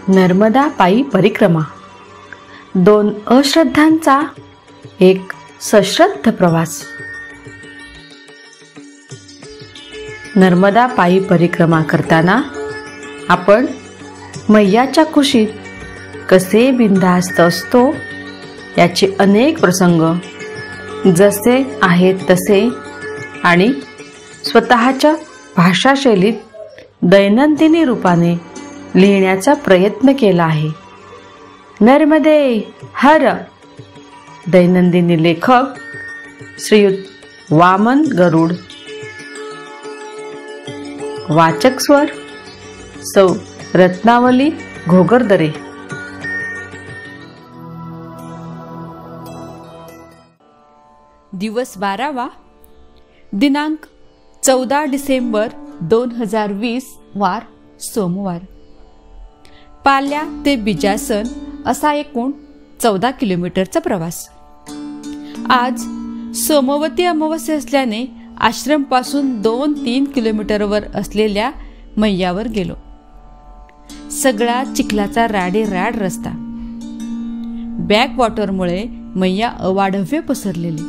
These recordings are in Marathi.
नर्मदा पायी परिक्रमा. दोन अश्रद्धांचा एक सश्रद्ध प्रवास. नर्मदा पायी परिक्रमा करताना आपण मैयाच्या कुशीत कसे बिनधास्त असतो याचे अनेक प्रसंग जसे आहेत तसे आणि स्वतःच्या भाषाशैलीत दैनंदिनी रूपाने लिहिण्याचा प्रयत्न केला आहे. नर्मदे हर. दैनंदिनी लेखक श्रीयुत वामन गरुड. वाचक स्वर सौ रत्नावली घोगरदरे. दिवस 12वा. दिनांक 14 डिसेंबर 2020 वार सोमवार. पाल्या ते बिजासन असा एकूण 14 किलोमीटरचा प्रवास. आज सोमवती अमावस्या असल्याने आश्रमपासून 2-3 किलोमीटरवर असलेल्या मैयावर गेलो. सगळा चिखलाचा राडेराड रस्ता. बॅकवॉटरमुळे मैया अवाढव्य पसरलेली.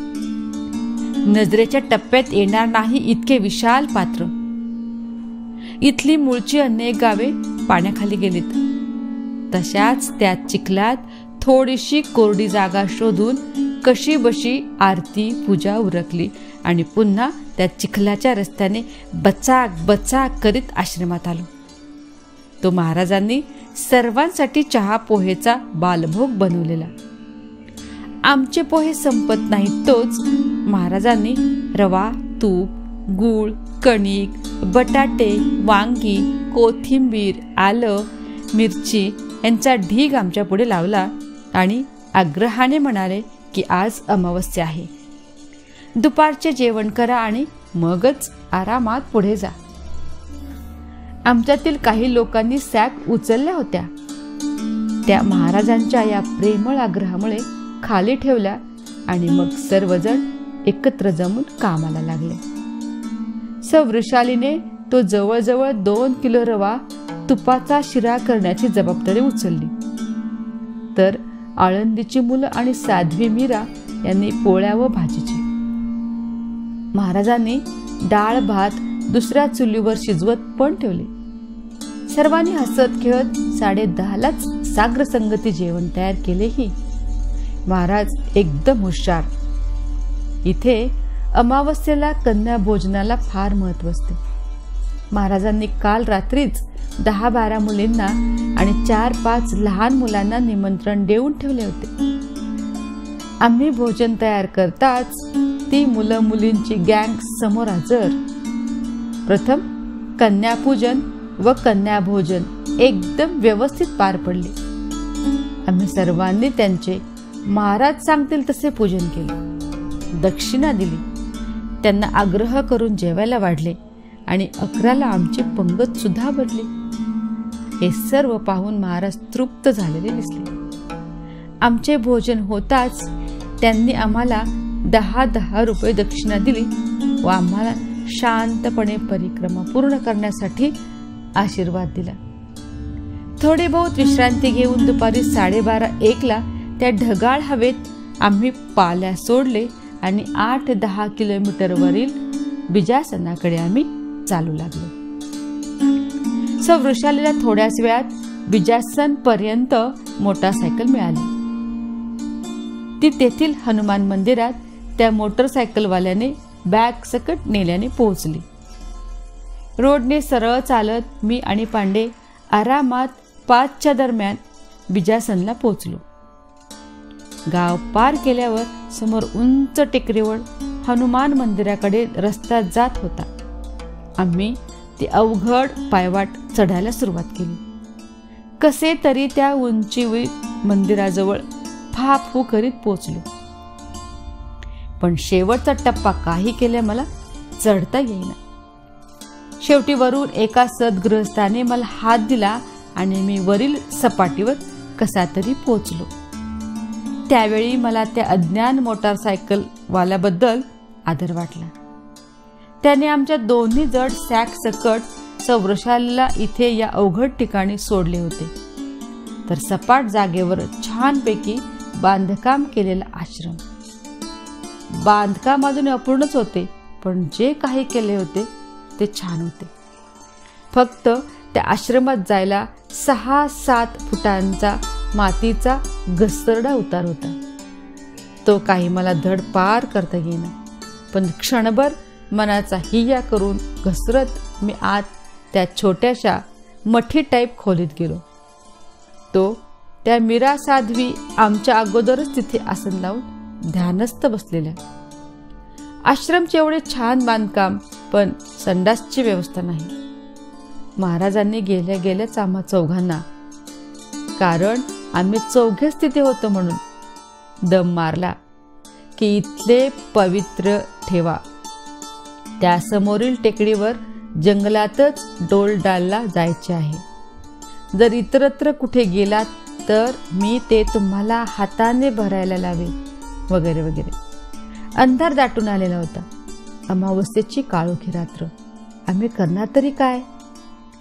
नजरेच्या टप्प्यात येणार नाही इतके विशाल पात्र. इथली मूळची अनेक गावे पाण्याखाली गेलीत. तशाच त्या चिखलात थोडीशी कोरडी जागा शोधून कशी बशी आरती पूजा उरकली आणि पुन्हा त्या चिखलाच्या रस्त्याने बचाक बचाक करीत आश्रमात आलो. तो महाराजांनी सर्वांसाठी चहा पोहेचा बालभोग बनवलेला. आमचे पोहे संपत नाहीत तोच महाराजांनी रवा, तूप, गूळ, कणिक, बटाटे, वांगी, कोथिंबीर, आलं, मिरची यांचा ढीग आमच्या पुढे लावला आणि आग्रहाने म्हणाले की आज अमावस्या आहे. दुपारचे जेवण करा आणि मगच आरामात पुढे जा. आमच्यातील काही लोकांनी सॅक उचलल्या होत्या. त्या महाराजांच्या या प्रेमळ आग्रहामुळे खाली ठेवल्या आणि मग सर्वजण एकत्र जमून कामाला लागले. वृषालीने तो जवळजवळ 2 किलो रवा तुपाचा शिरा करण्याची जबाबदारी उचलली. तर आळंदीची मुलं आणि साध्वी मीरा यांनी पोळ्या व भाजीची. महाराजांनी डाळ भात दुसऱ्या चुलीवर शिजवत पण ठेवले. सर्वांनी हसत खेळत 10:30लाच साग्र संगती जेवण तयार केलेही. महाराज एकदम हुशार. इथे अमावस्येला कन्या भोजनाला फार महत्त्व असते. महाराजांनी काल रात्रीच 10-12 मुलींना आणि 4-5 लहान मुलांना निमंत्रण देऊन ठेवले होते. आम्ही भोजन तयार करताच ती मुलं मुलींची गँग समोर हजर. प्रथम कन्यापूजन व कन्याभोजन एकदम व्यवस्थित पार पडले. आम्ही सर्वांनी त्यांचे महाराज सांगतील तसे पूजन केले. दक्षिणा दिली. त्यांना आग्रह करून जेवायला वाढले आणि 11ला आमची पंगत सुद्धा भरली. हे सर्व पाहून महाराज तृप्त झालेले दिसले. आमचे भोजन होताच त्यांनी आम्हाला 10 रुपये दक्षिणा दिली व आम्हाला शांतपणे परिक्रमा पूर्ण करण्यासाठी आशीर्वाद दिला. थोडे बहुत विश्रांती घेऊन दुपारी 12:30-1ला त्या ढगाळ हवेत आम्ही पाल्या सोडले आणि 8-10 किलोमीटरवरील बिजासनाकडे आम्ही चालू लागलो. वृषालीला थोड्याच वेळात बिजासन पर्यंत मोटारसायकल मिळाली. ती तेथील हनुमान मंदिरात त्या मोटरसायकलवाल्याने बॅग सकट नेल्याने पोहोचली. रोडने सरळ चालत मी आणि पांडे आरामात 5च्या दरम्यान बिजासनला पोहोचलो. गाव पार केल्यावर समोर उंच टेकडीवर हनुमान मंदिराकडे रस्ता जात होता. आम्ही ती अवघड पायवाट चढायला सुरुवात केली. कसे तरी त्या उंचीवर मंदिराजवळ फाफू करीत पोचलो. पण शेवटचा टप्पा काही केले मला चढता येईना. शेवटी वरून एका सद्गृहस्थाने मला हात दिला आणि मी वरील सपाटीवर कसा तरी पोचलो. त्यावेळी मला त्या अज्ञान मोटारसायकल वाल्याबद्दल आदर वाटला. त्याने आमच्या दोन्ही जड सॅक सकट वृषालीला इथे या अवघड ठिकाणी सोडले होते तर सपाट जागेवर छानपैकी बांधकाम केलेला आश्रम. बांधकाम अजून अपूर्णच होते, पण जे काही केले होते ते छान होते. फक्त त्या आश्रमात जायला 6-7 फुटांचा मातीचा घसरडा उतार होता. तो काही मला धड पार करता येईना, पण क्षणभर मनाचा हिया करून घसरत मी आत त्या छोट्याशा मठी टाईप खोलीत गेलो. तो त्या मीरा साध्वी आमच्या अगोदरच तिथे आसन लावून ध्यानस्थ बसलेल्या. आश्रमचे एवढे छान बांधकाम, पण संडासची व्यवस्था नाही. महाराजांनी गेल्या गेल्याच आम्हा चौघांना, कारण आम्ही चौघेच तिथे होतो म्हणून, दम मारला की इथले पवित्र ठेवा. त्या समोरील टेकडीवर जंगलातच डोलडालला जायचे आहे. जर इतरत्र कुठे गेलात तर मी ते तुम्हाला हाताने भरायला लावेल, वगैरे वगैरे. अंधार दाटून आलेला होता. अमावस्येची काळोखी रात्र. आम्ही करणार तरी काय?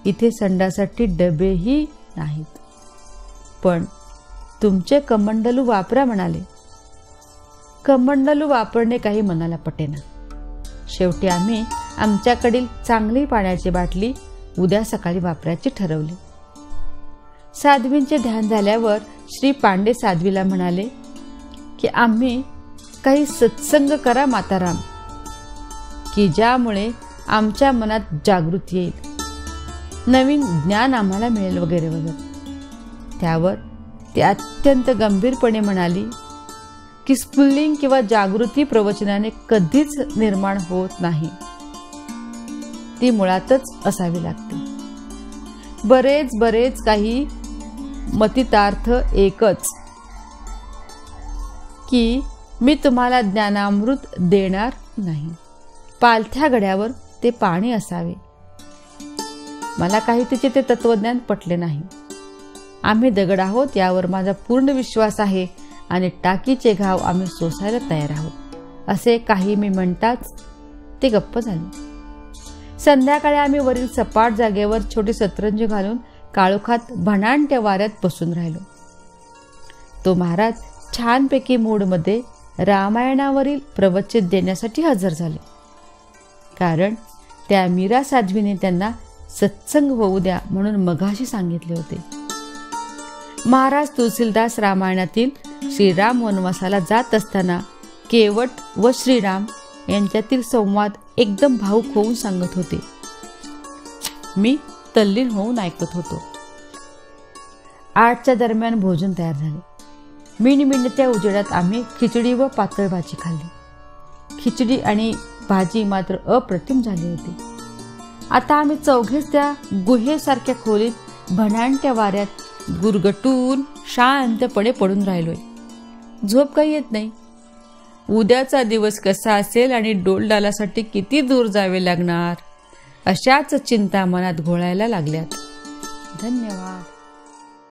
इथे संडासाठी डबेही नाहीत. पण तुमचे कमंडलू वापरा म्हणाले. कमंडलू वापरणे काही मनाला पटेना. शेवटी आम्ही आमच्याकडील चांगली पाण्याची बाटली उद्या सकाळी वापरायची ठरवली. साध्वींचे ध्यान झाल्यावर श्री पांडे साध्वीला म्हणाले की आम्ही काही सत्संग करा माताराम, की ज्यामुळे आमच्या मनात जागृती येईल, नवीन ज्ञान आम्हाला मिळेल, वगैरे वगैरे. त्यावर ती अत्यंत गंभीरपणे म्हणाली की स्फुल्लिंग किंवा जागृती प्रवचनाने कधीच निर्माण होत नाही. ती मुळातच असावी लागते. बरेच काही मतितार्थ एकच, की मी तुम्हाला ज्ञानामृत देणार नाही. पालथ्या गड्यावर ते पाणी असावे. मला काही तिचे ते तत्वज्ञान पटले नाही. आम्ही दगड आहोत यावर माझा पूर्ण विश्वास आहे आणि टाकीचे घाव आम्ही सोसायला तयार आहोत, असे काही मी म्हणताच ते गप्प झाले. संध्याकाळी आम्ही वरील सपाट जागेवर छोटी सतरंज घालून काळोखात भणाणत्या वाऱ्यात बसून राहिलो. तो महाराज छानपैकी मूडमध्ये रामायणावरील प्रवचन देण्यासाठी हजर झाले, कारण त्या मीरा साध्वीने त्यांना सत्संग होऊ द्या म्हणून मगाशी सांगितले होते. महाराज तुलसीदास रामायणातील श्रीराम वनवासाला जात असताना केवट व श्रीराम यांच्यातील संवाद एकदम भावुक होऊन सांगत होते. मी तल्लीन होऊन ऐकत होतो. 8च्या दरम्यान भोजन तयार झाले. मिणमिणत्या उजेडात आम्ही खिचडी व पातळ भाजी खाल्ली. खिचडी आणि भाजी मात्र अप्रतिम झाली होती. आता आम्ही चौघेच त्या गुहेसारख्या खोलीत भणाणत्या वाऱ्यात गुरगटून शांतपणे पडून राहिलोय. झोप काही येत नाही. उद्याचा दिवस कसा असेल आणि डोलडालासाठी किती दूर जावे लागणार, अशाच चिंता मनात घोळायला लागल्यात. धन्यवाद.